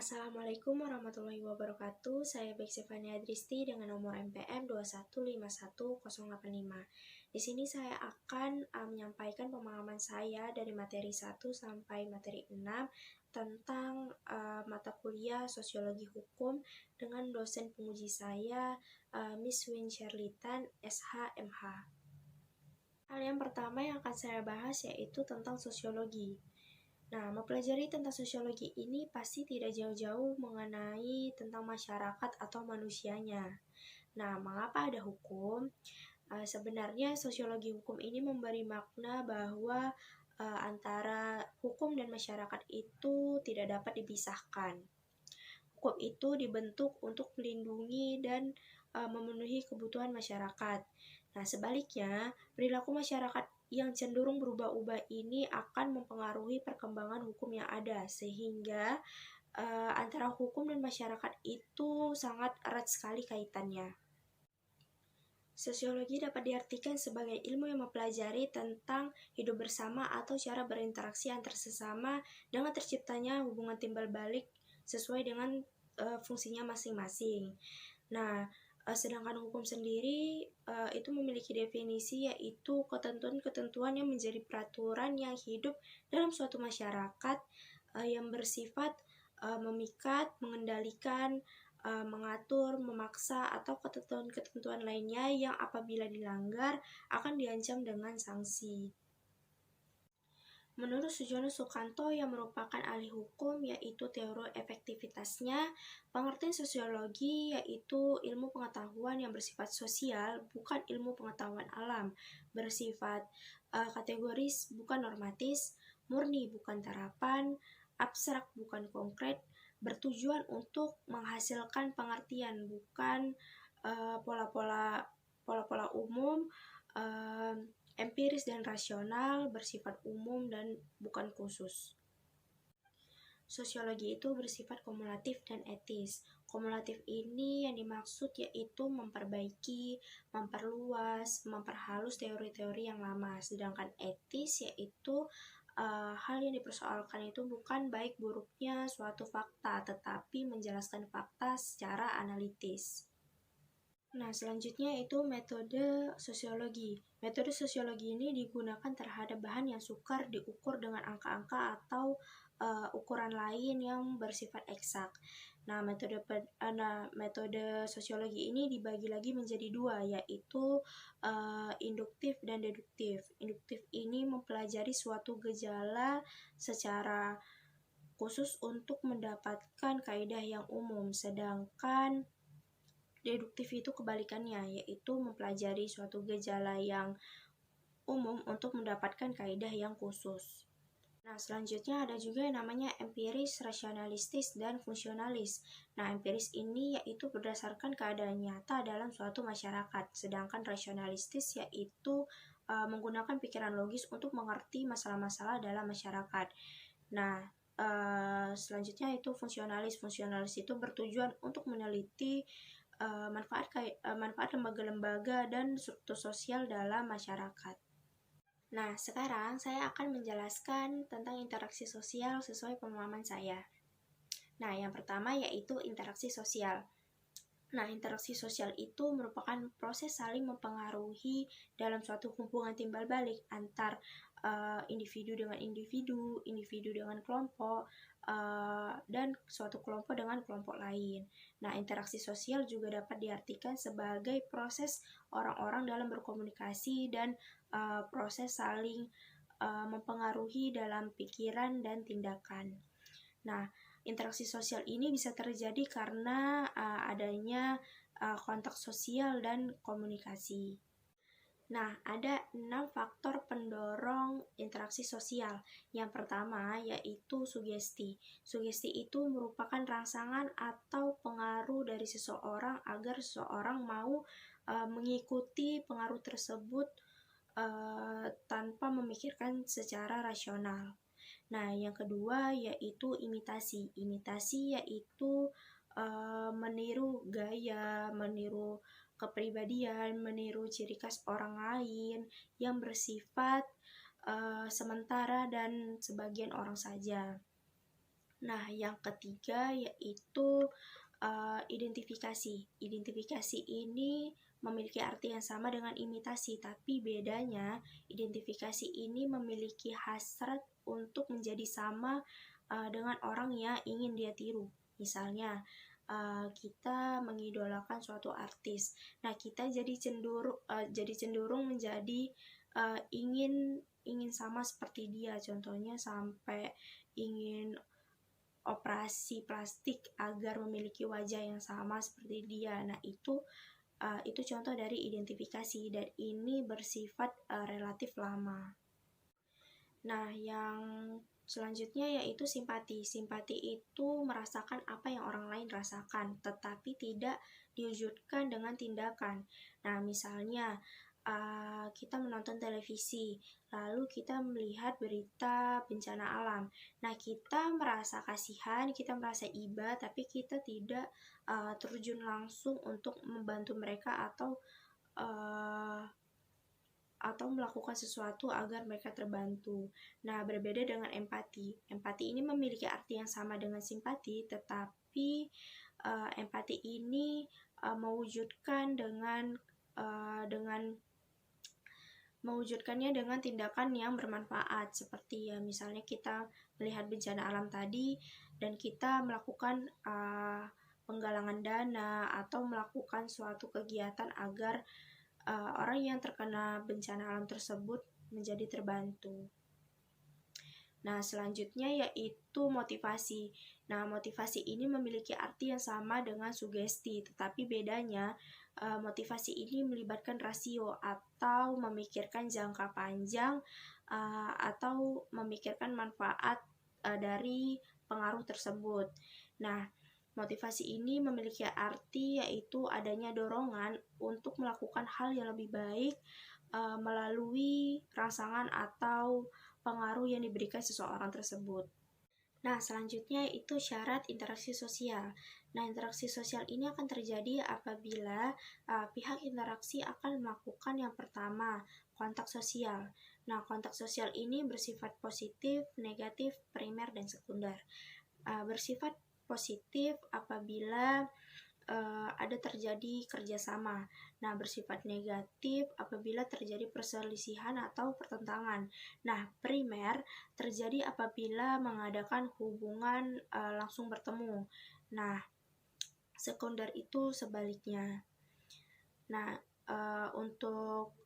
Assalamualaikum warahmatullahi wabarakatuh. Saya Beksifania Adristi dengan nomor MPM 2151085. Di sini saya akan menyampaikan pemahaman saya dari materi 1 sampai materi 6 tentang mata kuliah Sosiologi Hukum dengan dosen penguji saya, Miss Win Sherlitan, SH.MH. Hal yang pertama yang akan saya bahas yaitu tentang sosiologi. Nah, mempelajari tentang sosiologi ini pasti tidak jauh-jauh mengenai tentang masyarakat atau manusianya. Nah, mengapa ada hukum? Sebenarnya sosiologi hukum ini memberi makna bahwa antara hukum dan masyarakat itu tidak dapat dipisahkan. Hukum itu dibentuk untuk melindungi dan memenuhi kebutuhan masyarakat. Nah, sebaliknya, perilaku masyarakat yang cenderung berubah-ubah ini akan mempengaruhi perkembangan hukum yang ada, sehingga antara hukum dan masyarakat itu sangat erat sekali kaitannya. Sosiologi dapat diartikan sebagai ilmu yang mempelajari tentang hidup bersama atau cara berinteraksi antar sesama dengan terciptanya hubungan timbal balik sesuai dengan fungsinya masing-masing. Nah, sedangkan hukum sendiri itu memiliki definisi yaitu ketentuan-ketentuan yang menjadi peraturan yang hidup dalam suatu masyarakat yang bersifat memikat, mengendalikan, mengatur, memaksa, atau ketentuan-ketentuan lainnya yang apabila dilanggar akan diancam dengan sanksi. Menurut Sujono Sukanto yang merupakan ahli hukum yaitu teori efektivitasnya, pengertian sosiologi yaitu ilmu pengetahuan yang bersifat sosial, bukan ilmu pengetahuan alam, bersifat kategoris bukan normatis, murni bukan terapan, abstrak bukan konkret, bertujuan untuk menghasilkan pengertian bukan pola-pola umum, empiris dan rasional, bersifat umum dan bukan khusus. Sosiologi itu bersifat kumulatif dan etis. Kumulatif ini yang dimaksud yaitu memperbaiki, memperluas, memperhalus teori-teori yang lama. Sedangkan etis yaitu hal yang dipersoalkan itu bukan baik buruknya suatu fakta, tetapi menjelaskan fakta secara analitis. Nah, selanjutnya itu metode sosiologi. Metode sosiologi ini digunakan terhadap bahan yang sukar diukur dengan angka-angka atau ukuran lain yang bersifat eksak. Nah, metode sosiologi ini dibagi lagi menjadi dua, yaitu induktif dan deduktif. Induktif ini mempelajari suatu gejala secara khusus untuk mendapatkan kaidah yang umum, sedangkan deduktif itu kebalikannya, yaitu mempelajari suatu gejala yang umum untuk mendapatkan kaidah yang khusus. Nah, selanjutnya ada juga yang namanya empiris, rasionalistis, dan fungsionalis. Nah, empiris ini yaitu berdasarkan keadaan nyata dalam suatu masyarakat, sedangkan rasionalistis yaitu menggunakan pikiran logis untuk mengerti masalah-masalah dalam masyarakat. Nah, selanjutnya itu fungsionalis. Fungsionalis itu bertujuan untuk meneliti manfaat lembaga-lembaga dan struktur sosial dalam masyarakat. Nah, sekarang saya akan menjelaskan tentang interaksi sosial sesuai pemahaman saya. Nah, yang pertama yaitu interaksi sosial. Nah, interaksi sosial itu merupakan proses saling mempengaruhi dalam suatu hubungan timbal balik antar individu dengan individu, individu dengan kelompok, dan suatu kelompok dengan kelompok lain. Nah, interaksi sosial juga dapat diartikan sebagai proses orang-orang dalam berkomunikasi dan proses saling mempengaruhi dalam pikiran dan tindakan. Nah, interaksi sosial ini bisa terjadi karena adanya kontak sosial dan komunikasi. Nah, ada 6 faktor pendorong interaksi sosial. Yang pertama yaitu sugesti. Sugesti itu merupakan rangsangan atau pengaruh dari seseorang agar seseorang mau mengikuti pengaruh tersebut tanpa memikirkan secara rasional. Nah, yang kedua yaitu imitasi. Imitasi yaitu meniru gaya, meniru kepribadian, meniru ciri khas orang lain yang bersifat sementara dan sebagian orang saja. Nah, yang ketiga yaitu identifikasi. Identifikasi ini memiliki arti yang sama dengan imitasi, tapi bedanya identifikasi ini memiliki hasrat untuk menjadi sama dengan orang yang ingin dia tiru. Misalnya, kita mengidolakan suatu artis. Nah, kita jadi cenderung menjadi ingin sama seperti dia. Contohnya sampai ingin operasi plastik agar memiliki wajah yang sama seperti dia. Nah, itu contoh dari identifikasi dan ini bersifat relatif lama. Nah, yang selanjutnya yaitu simpati. Simpati itu merasakan apa yang orang lain rasakan, tetapi tidak diwujudkan dengan tindakan. Nah, misalnya kita menonton televisi, lalu kita melihat berita bencana alam. Nah, kita merasa kasihan, kita merasa iba, tapi kita tidak terjun langsung untuk membantu mereka atau melakukan sesuatu agar mereka terbantu. Nah, berbeda dengan empati. Empati ini memiliki arti yang sama dengan simpati, tetapi empati ini mewujudkannya dengan tindakan yang bermanfaat, seperti ya misalnya kita melihat bencana alam tadi dan kita melakukan penggalangan dana atau melakukan suatu kegiatan agar orang yang terkena bencana alam tersebut menjadi terbantu. Nah, selanjutnya yaitu motivasi. Nah, motivasi ini memiliki arti yang sama dengan sugesti, tetapi bedanya motivasi ini melibatkan rasio atau memikirkan jangka panjang atau memikirkan manfaat dari pengaruh tersebut. Nah, motivasi ini memiliki arti yaitu adanya dorongan untuk melakukan hal yang lebih baik melalui rangsangan atau pengaruh yang diberikan seseorang tersebut. Nah, selanjutnya itu syarat interaksi sosial. Nah, interaksi sosial ini akan terjadi apabila pihak interaksi akan melakukan yang pertama, kontak sosial. Nah, kontak sosial ini bersifat positif, negatif, primer, dan sekunder. Bersifat positif apabila ada terjadi kerjasama. Nah, bersifat negatif apabila terjadi perselisihan atau pertentangan. Nah, primer terjadi apabila mengadakan hubungan langsung bertemu. Nah, sekunder itu sebaliknya. Nah, untuk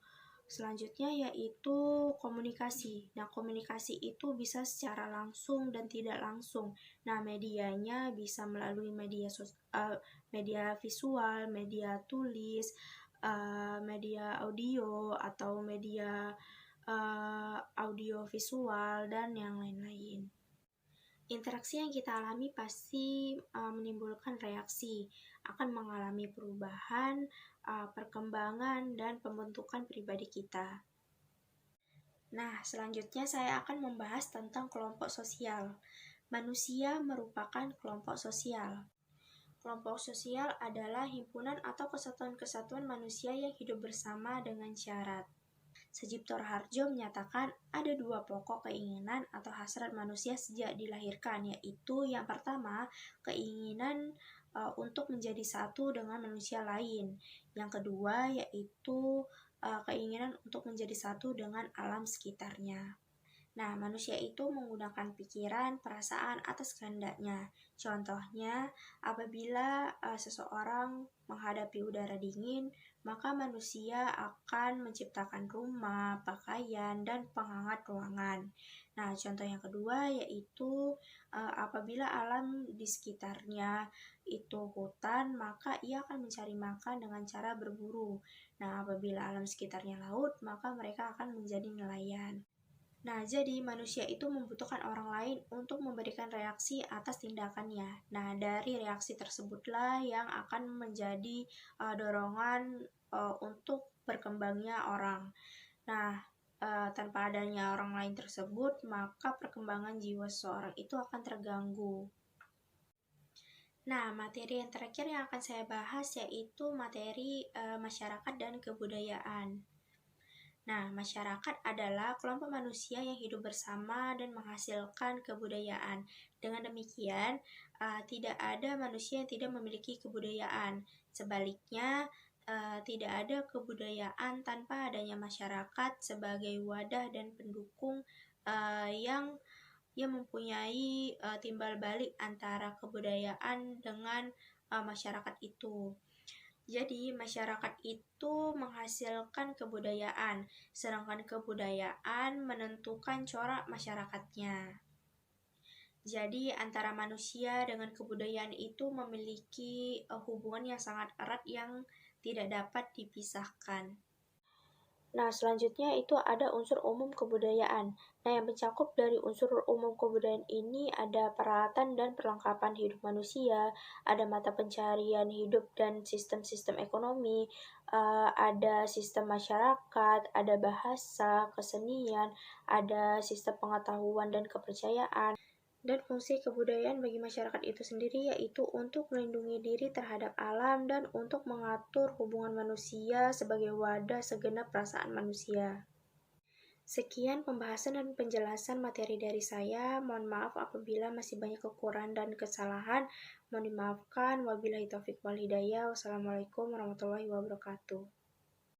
selanjutnya yaitu komunikasi. Nah, komunikasi itu bisa secara langsung dan tidak langsung. Nah, medianya bisa melalui media visual, media tulis, media audio atau media audio visual dan yang lain-lain. Interaksi yang kita alami pasti menimbulkan reaksi, akan mengalami perubahan, perkembangan, dan pembentukan pribadi kita. Nah, selanjutnya saya akan membahas tentang kelompok sosial. Manusia merupakan kelompok sosial. Kelompok sosial adalah himpunan atau kesatuan-kesatuan manusia yang hidup bersama dengan syarat. Sejipto Harjo menyatakan ada dua pokok keinginan atau hasrat manusia sejak dilahirkan, yaitu yang pertama, keinginan untuk menjadi satu dengan manusia lain. Yang kedua, yaitu keinginan untuk menjadi satu dengan alam sekitarnya. Nah, manusia itu menggunakan pikiran, perasaan atas kehendaknya. Contohnya, apabila seseorang menghadapi udara dingin, maka manusia akan menciptakan rumah, pakaian, dan penghangat ruangan. Nah, contoh yang kedua yaitu apabila alam di sekitarnya itu hutan, maka ia akan mencari makan dengan cara berburu. Nah, apabila alam sekitarnya laut, maka mereka akan menjadi nelayan. Nah, jadi manusia itu membutuhkan orang lain untuk memberikan reaksi atas tindakannya. Nah, dari reaksi tersebutlah yang akan menjadi dorongan untuk berkembangnya orang. Nah, tanpa adanya orang lain tersebut, maka perkembangan jiwa seseorang itu akan terganggu. Nah, materi yang terakhir yang akan saya bahas yaitu materi masyarakat dan kebudayaan. Nah, masyarakat adalah kelompok manusia yang hidup bersama dan menghasilkan kebudayaan. Dengan demikian, tidak ada manusia yang tidak memiliki kebudayaan. Sebaliknya, tidak ada kebudayaan tanpa adanya masyarakat sebagai wadah dan pendukung yang mempunyai timbal balik antara kebudayaan dengan masyarakat itu. Jadi, masyarakat itu menghasilkan kebudayaan, sedangkan kebudayaan menentukan corak masyarakatnya. Jadi, antara manusia dengan kebudayaan itu memiliki hubungan yang sangat erat yang tidak dapat dipisahkan. Nah, selanjutnya itu ada unsur umum kebudayaan. Nah, yang mencakup dari unsur umum kebudayaan ini ada peralatan dan perlengkapan hidup manusia, ada mata pencaharian hidup dan sistem-sistem ekonomi, ada sistem masyarakat, ada bahasa, kesenian, ada sistem pengetahuan dan kepercayaan. Dan fungsi kebudayaan bagi masyarakat itu sendiri yaitu untuk melindungi diri terhadap alam dan untuk mengatur hubungan manusia sebagai wadah segenap perasaan manusia. Sekian pembahasan dan penjelasan materi dari saya. Mohon maaf apabila masih banyak kekurangan dan kesalahan. Mohon dimaafkan. Wabillahi taufiq wal hidayah. Wassalamualaikum warahmatullahi wabarakatuh.